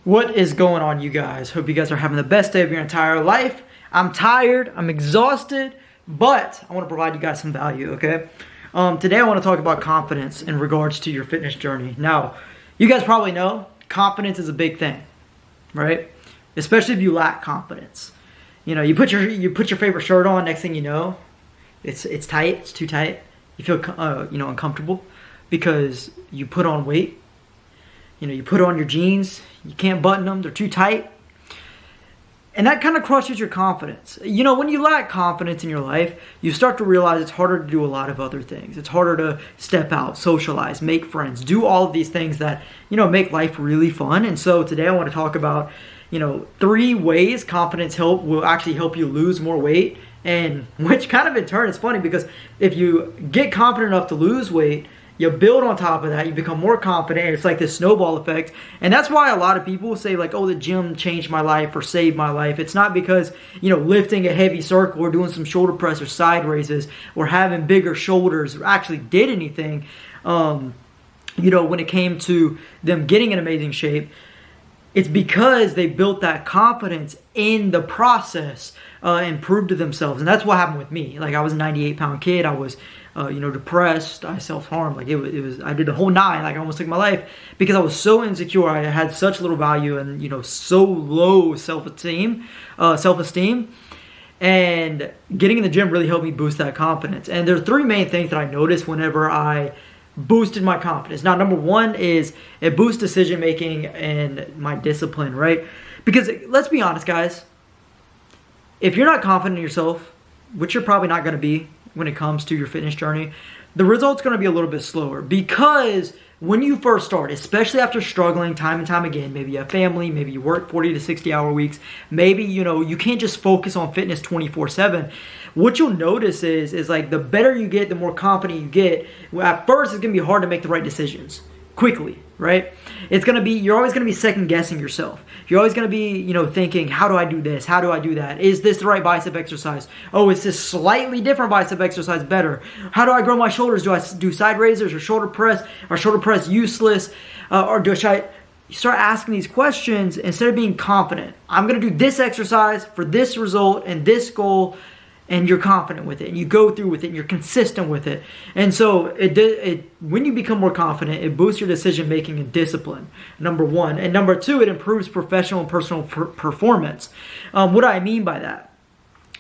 What is going on, you guys? Hope you guys are having the best day of your entire life. I'm tired, I'm exhausted, but I want to provide you guys some value, okay? Today I want to talk about confidence in regards to your fitness journey. Now, you guys probably know confidence is a big thing, right? Especially if you lack confidence. You know, you put your favorite shirt on, next thing you know, it's tight, it's too tight. You feel uncomfortable because you put on weight. You know, you put on your jeans, you can't button them, they're too tight. And that kind of crushes your confidence. You know, when you lack confidence in your life, you start to realize it's harder to do a lot of other things. It's harder to step out, socialize, make friends, do all of these things that, make life really fun. And so today I want to talk about, 3 ways confidence will actually help you lose more weight. And which kind of in turn is funny because if you get confident enough to lose weight, you build on top of that, you become more confident, and it's like this snowball effect. And that's why a lot of people say like, oh, the gym changed my life or saved my life. It's not because, lifting a heavy circle or doing some shoulder press or side raises or having bigger shoulders actually did anything, when it came to them getting in amazing shape. It's because they built that confidence in the process and proved to themselves. And that's what happened with me. Like I was a 98-pound kid. I was depressed. I self-harmed. Like it was, I did the whole 9. Like I almost took my life because I was so insecure. I had such little value and, so low self-esteem. And getting in the gym really helped me boost that confidence. And there are 3 main things that I noticed whenever I boosted my confidence. Now, number 1 is it boosts decision making and my discipline, right? Because let's be honest, guys. If you're not confident in yourself, which you're probably not going to be when it comes to your fitness journey, the result's going to be a little bit slower. Because when you first start, especially after struggling time and time again, maybe you have family, maybe you work 40 to 60 hour weeks, maybe, you can't just focus on fitness 24/7. What you'll notice is like the better you get, the more confident you get. At first, it's going to be hard to make the right decisions quickly, right? You're always going to be second guessing yourself. You're always going to be, thinking, how do I do this? How do I do that? Is this the right bicep exercise? Oh, is this slightly different bicep exercise better? How do I grow my shoulders? Do I do side raisers or shoulder press? Or shoulder press useless? You start asking these questions instead of being confident. I'm going to do this exercise for this result and this goal. And you're confident with it, and you go through with it, and you're consistent with it. And so when you become more confident, it boosts your decision making and discipline, number 1. And number 2, it improves professional and personal performance. What do I mean by that?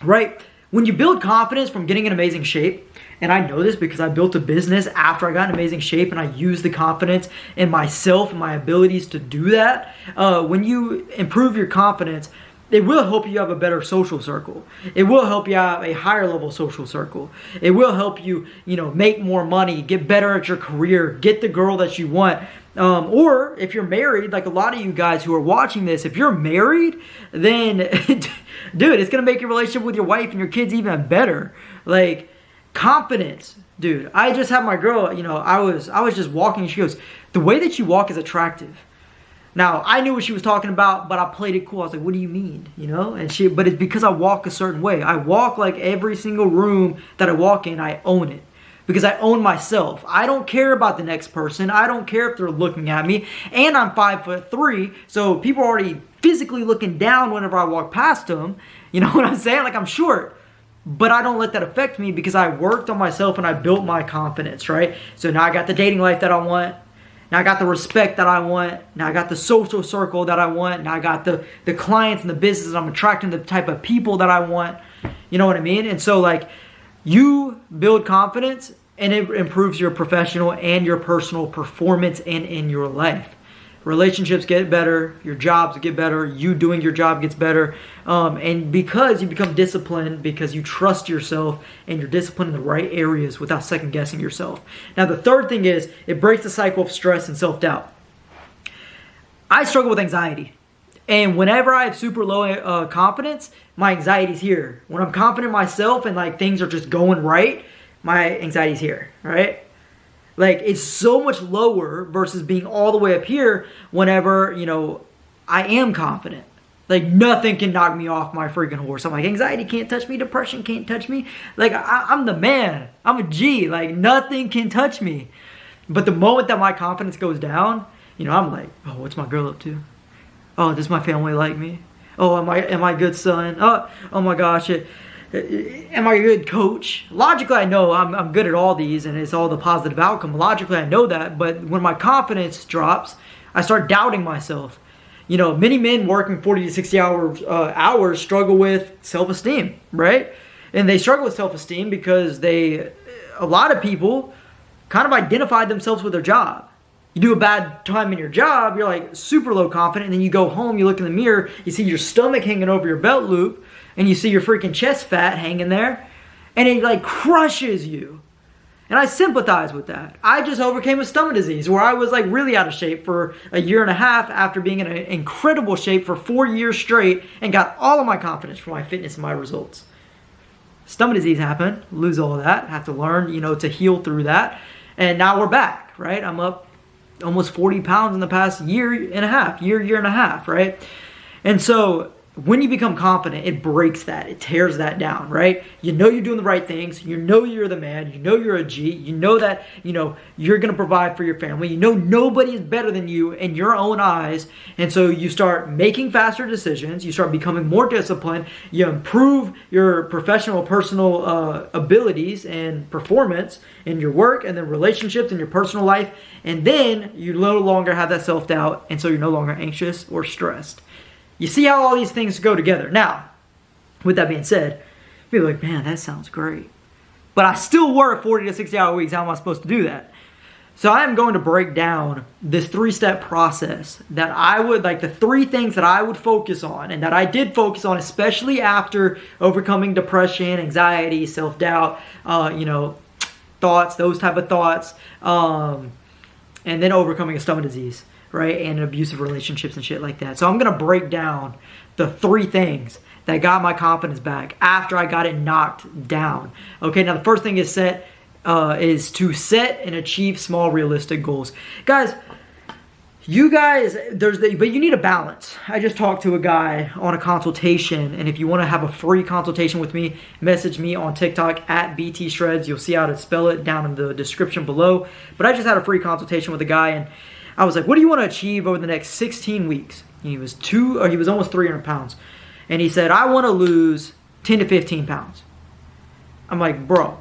Right? When you build confidence from getting in amazing shape, and I know this because I built a business after I got in amazing shape, and I used the confidence in myself and my abilities to do that. When you improve your confidence, it will help you have a better social circle. It will help you have a higher level social circle. It will help you, make more money, get better at your career, get the girl that you want. Or if you're married, like a lot of you guys who are watching this, if you're married, then, dude, it's going to make your relationship with your wife and your kids even better. Like, confidence. Dude, I just had my girl, I was just walking, and she goes, the way that you walk is attractive. Now, I knew what she was talking about, but I played it cool. I was like, what do you mean? But it's because I walk a certain way. I walk like every single room that I walk in, I own it. Because I own myself. I don't care about the next person. I don't care if they're looking at me. And I'm 5'3", so people are already physically looking down whenever I walk past them. You know what I'm saying? Like, I'm short. But I don't let that affect me because I worked on myself and I built my confidence, right? So now I got the dating life that I want. Now I got the respect that I want. Now I got the social circle that I want. Now I got the clients and the business. I'm attracting the type of people that I want. You know what I mean? And so like you build confidence and it improves your professional and your personal performance and in your life. Relationships get better, your jobs get better, you doing your job gets better, and because you become disciplined, because you trust yourself and you're disciplined in the right areas without second guessing yourself. Now the third thing is it breaks the cycle of stress and self-doubt. I struggle with anxiety, and whenever I have super low confidence, my anxiety's here. When I'm confident in myself and like things are just going right, my anxiety's here, right? Like, it's so much lower versus being all the way up here whenever, I am confident. Like, nothing can knock me off my freaking horse. I'm like, anxiety can't touch me. Depression can't touch me. Like, I'm the man. I'm a G. Like, nothing can touch me. But the moment that my confidence goes down, I'm like, oh, what's my girl up to? Oh, does my family like me? Oh, am I a good son? Oh my gosh, am I a good coach? Logically, I know I'm good at all these, and it's all the positive outcome. Logically, I know that, but when my confidence drops, I start doubting myself. You know, many men working 40 to 60 hours struggle with self-esteem, right? And they struggle with self-esteem because a lot of people kind of identify themselves with their job. You do a bad time in your job, you're like super low confident, and then you go home, you look in the mirror, you see your stomach hanging over your belt loop, and you see your freaking chest fat hanging there, and it like crushes you. And I sympathize with that. I just overcame a stomach disease where I was like really out of shape for a year and a half after being in an incredible shape for 4 years straight and got all of my confidence from my fitness and my results. Stomach disease happened, lose all of that, have to learn, to heal through that. And now we're back, right? I'm up almost 40 pounds in the past year and a half, right? And so when you become confident, it breaks that. It tears that down, right? You know you're doing the right things. You know you're the man. You know you're a G. You know that, you're going to provide for your family. You know nobody is better than you in your own eyes. And so you start making faster decisions. You start becoming more disciplined. You improve your professional, personal abilities and performance in your work and then relationships in your personal life. And then you no longer have that self-doubt. And so you're no longer anxious or stressed. You see how all these things go together. Now, with that being said, you're like, man, that sounds great. But I still work 40 to 60 hour weeks. How am I supposed to do that? So I am going to break down this 3-step process that I would, like the 3 things that I would focus on and that I did focus on, especially after overcoming depression, anxiety, self-doubt, thoughts, those type of thoughts, and then overcoming a stomach disease. Right, and abusive relationships and shit like that. So I'm going to break down the 3 things that got my confidence back after I got it knocked down. Okay, now the first thing is to set and achieve small realistic goals. Guys, but you need a balance. I just talked to a guy on a consultation, and if you want to have a free consultation with me, message me on TikTok at BT Shreds. You'll see how to spell it down in the description below. But I just had a free consultation with a guy, and I was like, what do you want to achieve over the next 16 weeks? And he was almost 300 pounds. And he said, I want to lose 10 to 15 pounds. I'm like, bro,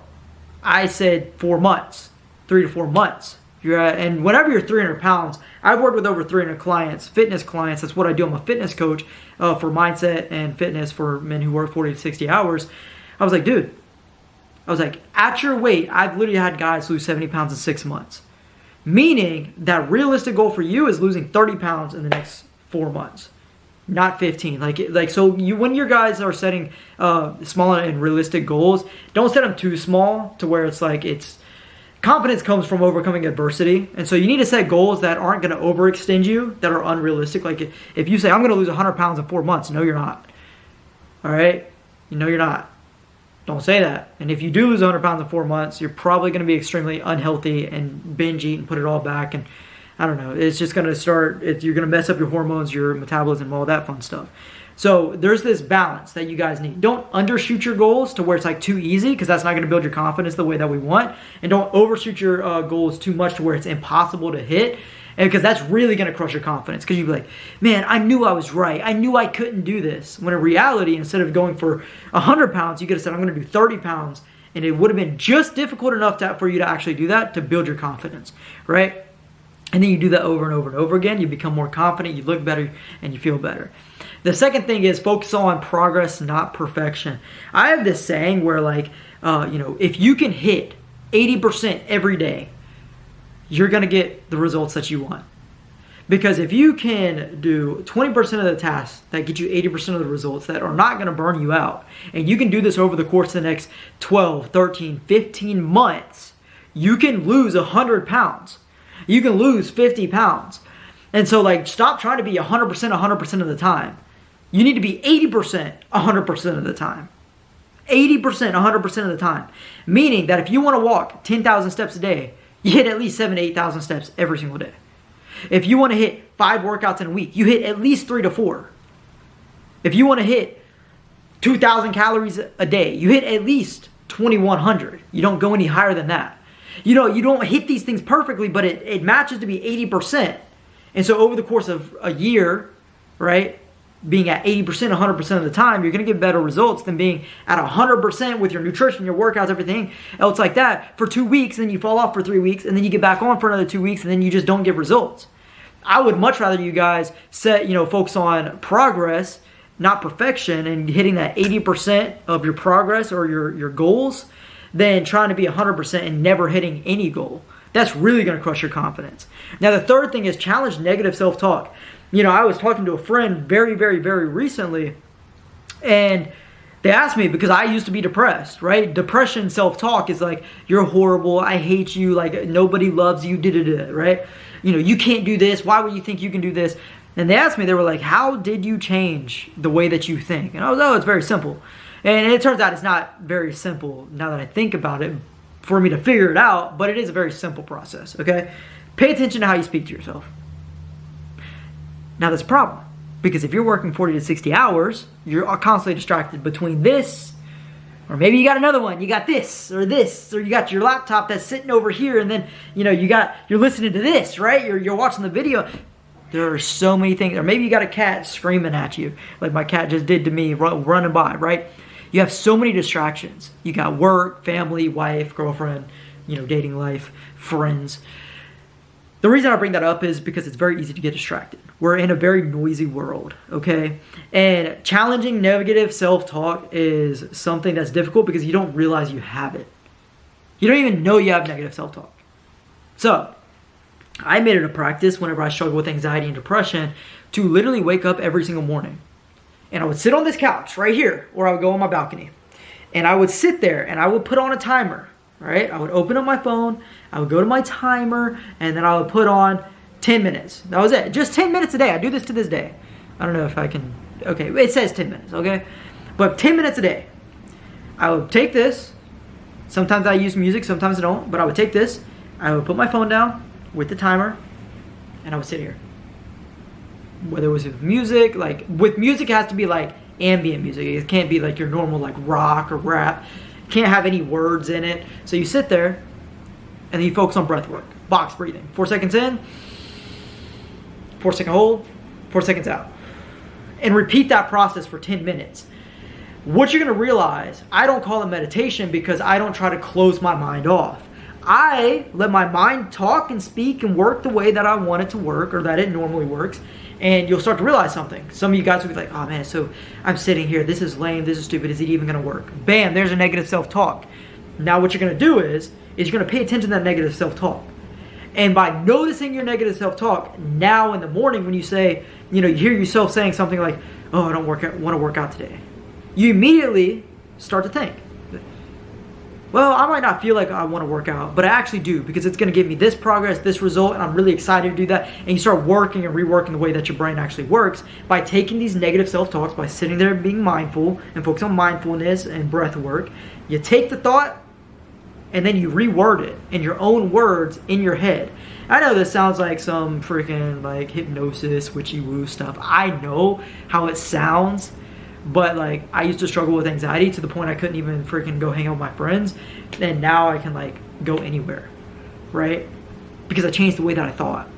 I said 4 months, 3 to 4 months. And whenever you're 300 pounds, I've worked with over 300 clients, fitness clients. That's what I do. I'm a fitness coach for mindset and fitness for men who work 40 to 60 hours. I was like, dude, at your weight, I've literally had guys lose 70 pounds in 6 months. Meaning that realistic goal for you is losing 30 pounds in the next 4 months, not 15. When your guys are setting small and realistic goals, don't set them too small to where confidence comes from overcoming adversity. And so you need to set goals that aren't going to overextend you, that are unrealistic. Like if you say, I'm going to lose 100 pounds in 4 months, no, you're not. All right? You're not. Don't say that. And if you do lose 100 pounds in 4 months, you're probably going to be extremely unhealthy and binge eat and put it all back. And I don't know. It's just going to you're going to mess up your hormones, your metabolism, all that fun stuff. So there's this balance that you guys need. Don't undershoot your goals to where it's like too easy, because that's not going to build your confidence the way that we want. And don't overshoot your goals too much to where it's impossible to hit. And because that's really going to crush your confidence. Because you'd be like, man, I knew I was right. I knew I couldn't do this. When in reality, instead of going for 100 pounds, you could have said, I'm going to do 30 pounds. And it would have been just difficult enough for you to actually do that, to build your confidence, right? And then you do that over and over and over again. You become more confident, you look better, and you feel better. The second thing is focus on progress, not perfection. I have this saying where if you can hit 80% every day, you're going to get the results that you want. Because if you can do 20% of the tasks that get you 80% of the results that are not going to burn you out, and you can do this over the course of the next 12, 13, 15 months, you can lose 100 pounds. You can lose 50 pounds. And so stop trying to be 100% of the time. You need to be 80% 100% of the time. 80% 100% of the time. Meaning that if you want to walk 10,000 steps a day, you hit at least 7,000 to 8,000 steps every single day. If you want to hit 5 workouts in a week, you hit at least 3 to 4. If you want to hit 2,000 calories a day, you hit at least 2,100. You don't go any higher than that. You don't hit these things perfectly, but it matches to be 80%. And so over the course of a year, right? Being at 80%, 100% of the time, you're going to get better results than being at 100% with your nutrition, your workouts, everything else like that for 2 weeks, and then you fall off for 3 weeks, and then you get back on for another 2 weeks, and then you just don't get results. I would much rather you guys focus on progress, not perfection, and hitting that 80% of your progress or your goals than trying to be 100% and never hitting any goal. That's really going to crush your confidence. Now, the third thing is challenge negative self-talk. I was talking to a friend very, very, very recently, and they asked me, because I used to be depressed, right? Depression self-talk is like, you're horrible, I hate you, like nobody loves you, right? You can't do this, why would you think you can do this? And they asked me, they were like, how did you change the way that you think? And I was, it's very simple. And it turns out it's not very simple now that I think about it for me to figure it out, but it is a very simple process, okay? Pay attention to how you speak to yourself. Now, that's a problem, because if you're working 40 to 60 hours, you're constantly distracted between this, or maybe you got another one, you got this, or you got your laptop that's sitting over here, and then, you're listening to this, right? You're watching the video. There are so many things, or maybe you got a cat screaming at you, like my cat just did to me, running by, right? You have so many distractions. You got work, family, wife, girlfriend, dating life, friends. The reason I bring that up is because it's very easy to get distracted. We're in a very noisy world, okay? And challenging negative self-talk is something that's difficult because you don't realize you have it. You don't even know you have negative self-talk. So, I made it a practice whenever I struggle with anxiety and depression to literally wake up every single morning. And I would sit on this couch right here, or I would go on my balcony. And I would sit there and I would put on a timer, right? I would open up my phone, I would go to my timer, and then I would put on 10 minutes. That was it. Just 10 minutes a day. I do this to this day. I don't know if I can, okay, it says 10 minutes, okay? But 10 minutes a day. I would take this. Sometimes I use music, sometimes I don't, but I would take this. I would put my phone down with the timer, and I would sit here. Whether it was with music, like with music it has to be like ambient music. It can't be like your normal like rock or rap. It can't have any words in it. So you sit there and then you focus on breath work. Box breathing. 4 seconds in, 4 second hold, 4 seconds out. And repeat that process for 10 minutes. What you're gonna realize, I don't call it meditation because I don't try to close my mind off. I let my mind talk and speak and work the way that I want it to work, or that it normally works. And you'll start to realize something. Some of you guys will be like, oh man, so I'm sitting here, this is lame, this is stupid, is it even gonna work? Bam, there's a negative self-talk. Now what you're gonna do is you're gonna pay attention to that negative self-talk. And by noticing your negative self-talk, now in the morning when you say, you hear yourself saying something like, oh, I don't want to work out today. You immediately start to think, well, I might not feel like I want to work out, but I actually do, because it's going to give me this progress, this result, and I'm really excited to do that. And you start working and reworking the way that your brain actually works by taking these negative self-talks, by sitting there and being mindful and focus on mindfulness and breath work. You take the thought and then you reword it in your own words in your head. I know this sounds like some freaking like hypnosis, witchy-woo stuff. I know how it sounds. But like, I used to struggle with anxiety to the point I couldn't even freaking go hang out with my friends. And now I can like go anywhere, right? Because I changed the way that I thought.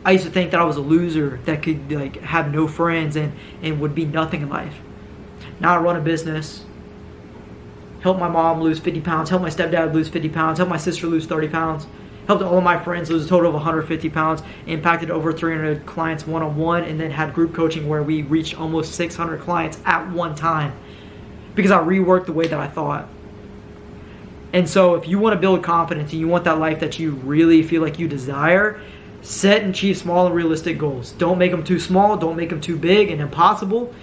I used to think that I was a loser that could like have no friends and would be nothing in life. Now I run a business, help my mom lose 50 pounds, help my stepdad lose 50 pounds, help my sister lose 30 pounds. Helped all of my friends lose a total of 150 pounds, impacted over 300 clients one-on-one, and then had group coaching where we reached almost 600 clients at one time because I reworked the way that I thought. And so if you want to build confidence and you want that life that you really feel like you desire, set and achieve small and realistic goals. Don't make them too small, don't make them too big and impossible.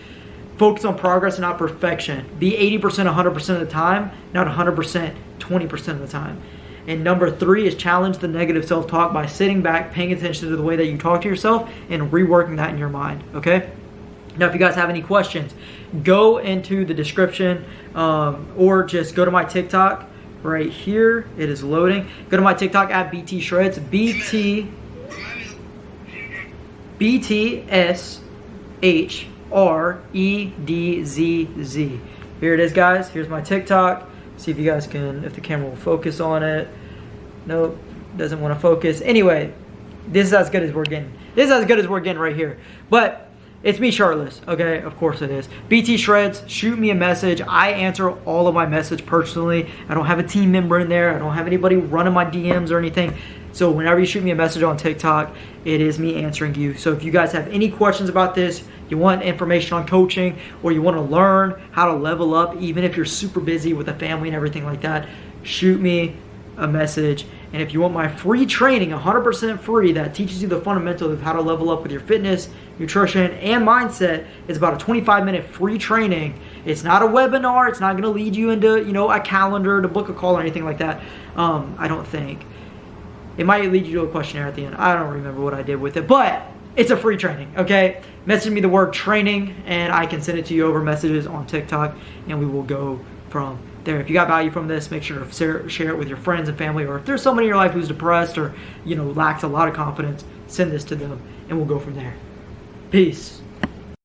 Focus on progress and not perfection. Be 80% 100% of the time, not 100% 20% of the time. And number 3 is challenge the negative self-talk by sitting back, paying attention to the way that you talk to yourself, and reworking that in your mind, okay? Now, if you guys have any questions, go into the description or just go to my TikTok right here. It is loading. Go to my TikTok at BT Shreds, BTSHREDZZ. Here it is, guys. Here's my TikTok. See if you guys can, if the camera will focus on it. Nope, doesn't want to focus. Anyway, this is as good as we're getting. This is as good as we're getting right here. But It's me shirtless, okay? Of course it is. BT Shreds, shoot me a message. I answer all of my message personally. I don't have a team member in there. I don't have anybody running my DMs or anything. So whenever you shoot me a message on TikTok, it is me answering you. So if you guys have any questions about this, you want information on coaching, or you want to learn how to level up, even if you're super busy with a family and everything like that, shoot me a message. And if you want my free training, 100% free, that teaches you the fundamentals of how to level up with your fitness, nutrition, and mindset, it's about a 25-minute free training. It's not a webinar. It's not going to lead you into, a calendar to book a call or anything like that. I don't think. It might lead you to a questionnaire at the end. I don't remember what I did with it, but it's a free training, okay? Message me the word training, and I can send it to you over messages on TikTok, and we will go from there. If you got value from this, make sure to share it with your friends and family, or if there's somebody in your life who's depressed or, lacks a lot of confidence, send this to them, and we'll go from there. Peace.